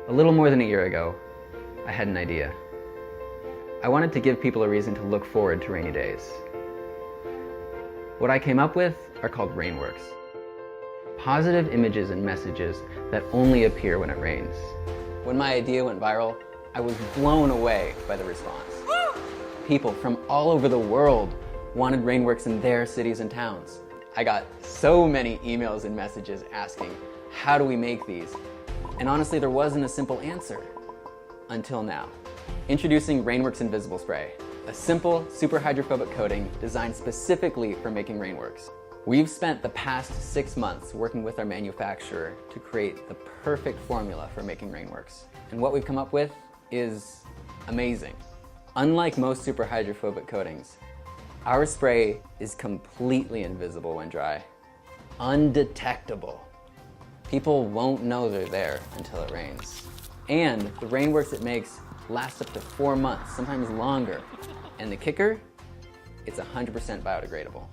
A little more than a year ago, I had an idea. I wanted to give people a reason to look forward to rainy days. What I came up with are called Rainworks. Positive images and messages that only appear when it rains. When my idea went viral, I was blown away by the response. People from all over the world wanted Rainworks in their cities and towns. I got so many emails and messages asking, how do we make these? And honestly, there wasn't a simple answer. Until now. Introducing Rainworks Invisible Spray, a simple, super hydrophobic coating designed specifically for making Rainworks. We've spent the past 6 months working with our manufacturer to create the perfect formula for making Rainworks. And what we've come up with is amazing. Unlike most super hydrophobic coatings, our spray is completely invisible when dry. Undetectable. People won't know they're there until it rains. And the Rainworks it makes lasts up to 4 months, sometimes longer. And the kicker? It's 100% biodegradable,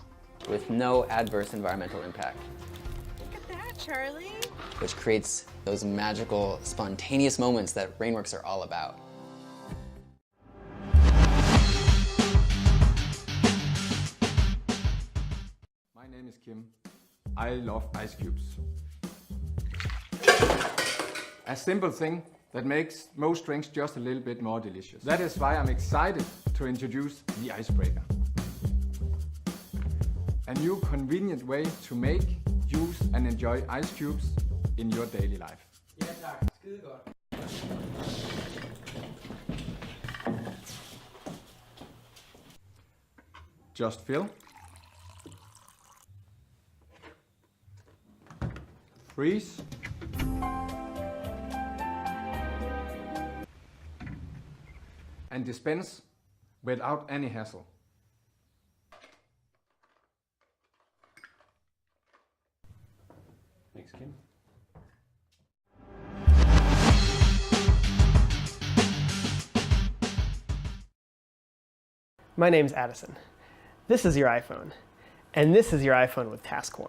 with no adverse environmental impact. Look at that, Charlie. Which creates those magical, spontaneous moments that Rainworks are all about. My name is Kim. I love ice cubes. A simple thing that makes most drinks just a little bit more delicious. That is why I'm excited to introduce the Icebreaker. A new convenient way to make, use and enjoy ice cubes in your daily life. Ja tak, skide godt. Just fill. Freeze. And dispense without any hassle. Thanks, Kim. My name's Addison. This is your iPhone. And this is your iPhone with Task One.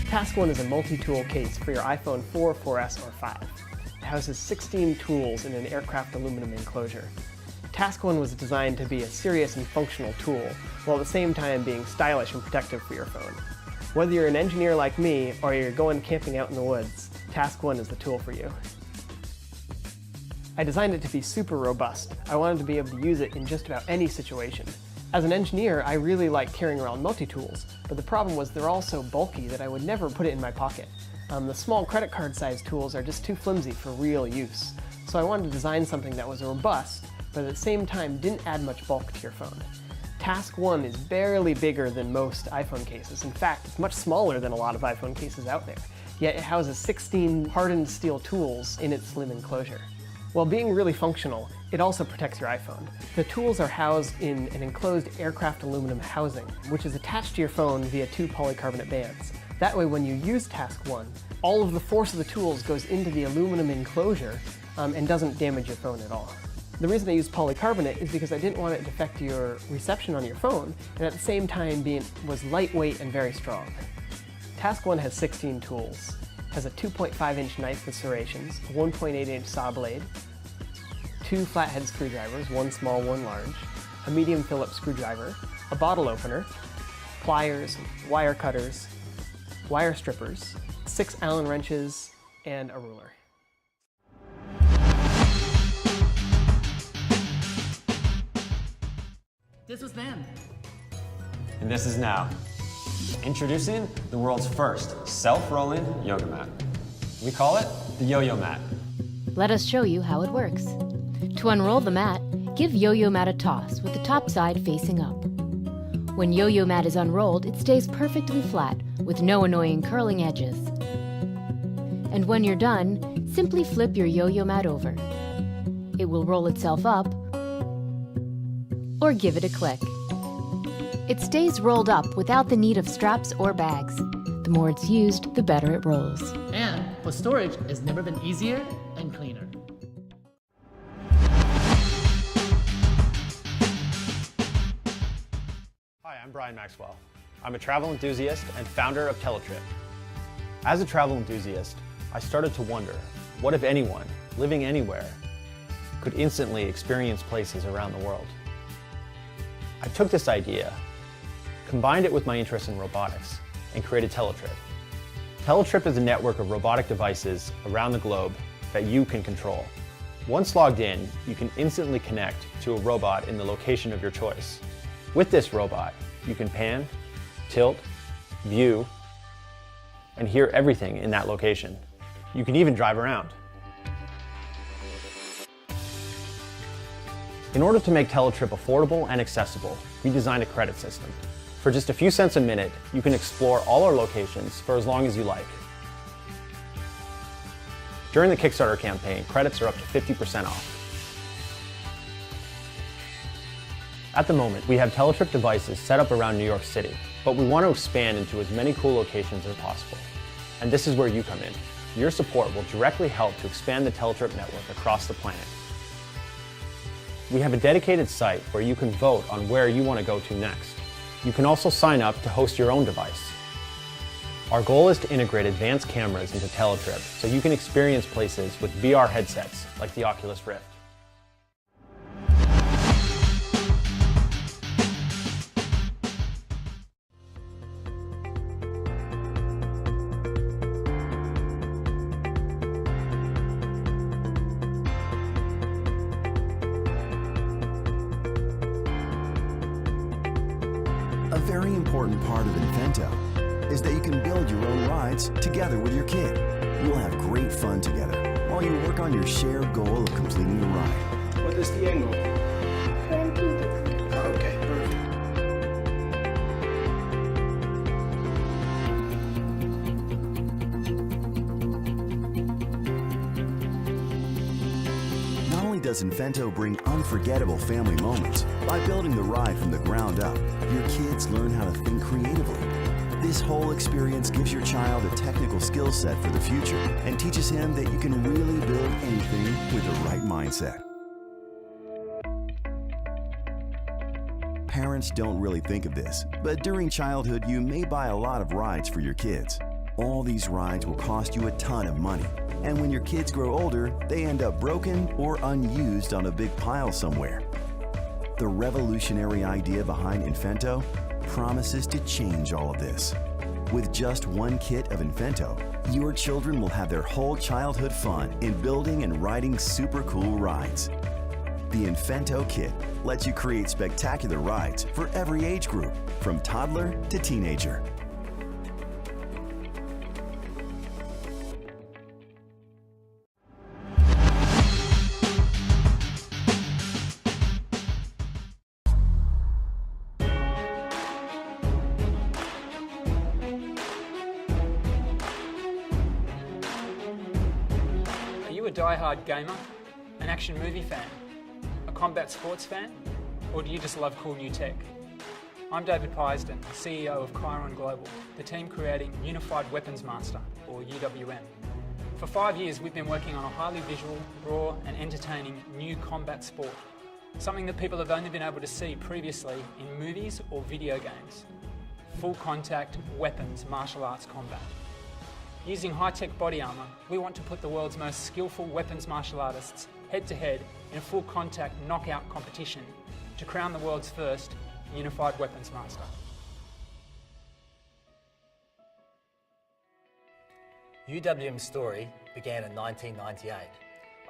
Task One is a multi-tool case for your iPhone 4, 4S, or 5. It houses 16 tools in an aircraft aluminum enclosure. Task One was designed to be a serious and functional tool, while at the same time being stylish and protective for your phone. Whether you're an engineer like me, or you're going camping out in the woods, Task One is the tool for you. I designed it to be super robust. I wanted to be able to use it in just about any situation. As an engineer, I really like carrying around multi-tools, but the problem was they're all so bulky that I would never put it in my pocket. The small credit card sized tools are just too flimsy for real use. So I wanted to design something that was robust, but at the same time didn't add much bulk to your phone. Task One is barely bigger than most iPhone cases. In fact, it's much smaller than a lot of iPhone cases out there. Yet it houses 16 hardened steel tools in its slim enclosure. While being really functional, it also protects your iPhone. The tools are housed in an enclosed aircraft aluminum housing, which is attached to your phone via 2 polycarbonate bands. That way, when you use Task One, all of the force of the tools goes into the aluminum enclosure and doesn't damage your phone at all. The reason I used polycarbonate is because I didn't want it to affect your reception on your phone, and at the same time was lightweight and very strong. Task One has 16 tools. It has a 2.5-inch knife with serrations, a 1.8-inch saw blade, 2 flathead screwdrivers, 1 small, 1 large, a medium Phillips screwdriver, a bottle opener, pliers, wire cutters, wire strippers, 6 Allen wrenches, and a ruler. This was then. And this is now. Introducing the world's first self-rolling yoga mat. We call it the Yo-Yo Mat. Let us show you how it works. To unroll the mat, give Yo-Yo Mat a toss with the top side facing up. When Yo-Yo Mat is unrolled, it stays perfectly flat with no annoying curling edges. And when you're done, simply flip your Yo-Yo Mat over. It will roll itself up or give it a click. It stays rolled up without the need of straps or bags. The more it's used, the better it rolls. And for storage, it's never been easier and cleaner. Hi, I'm Brian Maxwell. I'm a travel enthusiast and founder of Teletrip. As a travel enthusiast, I started to wonder, what if anyone, living anywhere, could instantly experience places around the world? I took this idea, combined it with my interest in robotics, and created Teletrip. Teletrip is a network of robotic devices around the globe that you can control. Once logged in, you can instantly connect to a robot in the location of your choice. With this robot, you can pan, tilt, view, and hear everything in that location. You can even drive around. In order to make Teletrip affordable and accessible, we designed a credit system. For just a few cents a minute, you can explore all our locations for as long as you like. During the Kickstarter campaign, credits are up to 50% off. At the moment, we have Teletrip devices set up around New York City, but we want to expand into as many cool locations as possible. And this is where you come in. Your support will directly help to expand the Teletrip network across the planet. We have a dedicated site where you can vote on where you want to go to next. You can also sign up to host your own device. Our goal is to integrate advanced cameras into Teletrip so you can experience places with VR headsets like the Oculus Rift. A very important part of Infento is that you can build your own rides together with your kid. You'll have great fun together while you work on your shared goal of completing the ride. What is the angle? Okay, perfect. Not only does Infento bring unforgettable family moments, by building the ride from the ground up, your kids learn how to think creatively. This whole experience gives your child a technical skill set for the future and teaches him that you can really build anything with the right mindset. Parents don't really think of this, but during childhood you may buy a lot of rides for your kids. All these rides will cost you a ton of money, and when your kids grow older, they end up broken or unused on a big pile somewhere. The revolutionary idea behind Infento promises to change all of this. With just one kit of Infento, your children will have their whole childhood fun in building and riding super cool rides. The Infento kit lets you create spectacular rides for every age group, from toddler to teenager. Are you a die-hard gamer, an action movie fan, a combat sports fan, or do you just love cool new tech? I'm David Pisden, CEO of Chiron Global, the team creating Unified Weapons Master, or UWM. For 5 years, we've been working on a highly visual, raw, and entertaining new combat sport, something that people have only been able to see previously in movies or video games. Full contact weapons martial arts combat. Using high-tech body armour, we want to put the world's most skillful weapons martial artists head-to-head in a full contact knockout competition to crown the world's first Unified Weapons Master. UWM's story began in 1998.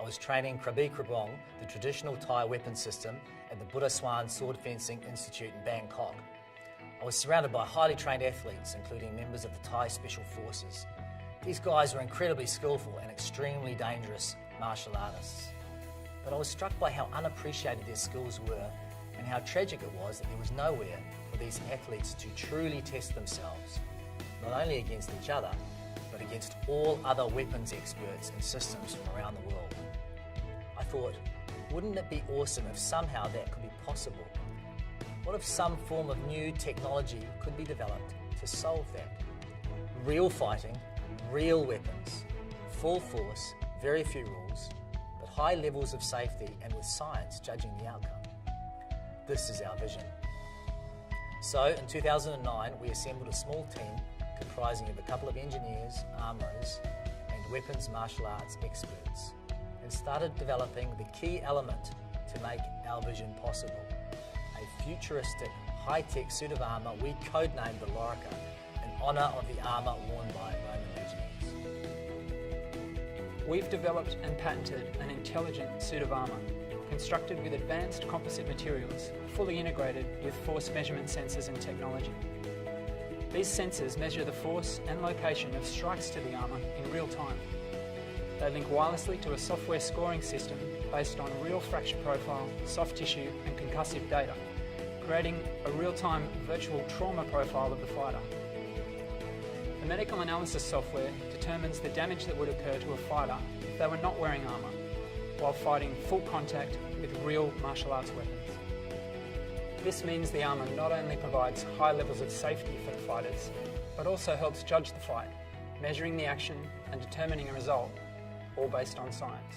I was training Krabi Krabong, the traditional Thai weapon system, at the Buddha Swan Sword Fencing Institute in Bangkok. I was surrounded by highly trained athletes, including members of the Thai Special Forces. These guys were incredibly skillful and extremely dangerous martial artists. But I was struck by how unappreciated their skills were and how tragic it was that there was nowhere for these athletes to truly test themselves, not only against each other, but against all other weapons experts and systems from around the world. I thought, wouldn't it be awesome if somehow that could be possible? What if some form of new technology could be developed to solve that? Real fighting, real weapons, full force, very few rules, but high levels of safety and with science judging the outcome. This is our vision. So in 2009, we assembled a small team comprising of a couple of engineers, armourers, and weapons martial arts experts, and started developing the key element to make our vision possible. A futuristic, high-tech suit of armour we codenamed the Lorica, in honour of the armour worn by Roman legionaries. We've developed and patented an intelligent suit of armour, constructed with advanced composite materials, fully integrated with force measurement sensors and technology. These sensors measure the force and location of strikes to the armour in real time. They link wirelessly to a software scoring system based on real fracture profile, soft tissue and concussive data, creating a real-time virtual trauma profile of the fighter. The medical analysis software determines the damage that would occur to a fighter if they were not wearing armour, while fighting full contact with real martial arts weapons. This means the armour not only provides high levels of safety for the fighters, but also helps judge the fight, measuring the action and determining a result, all based on science.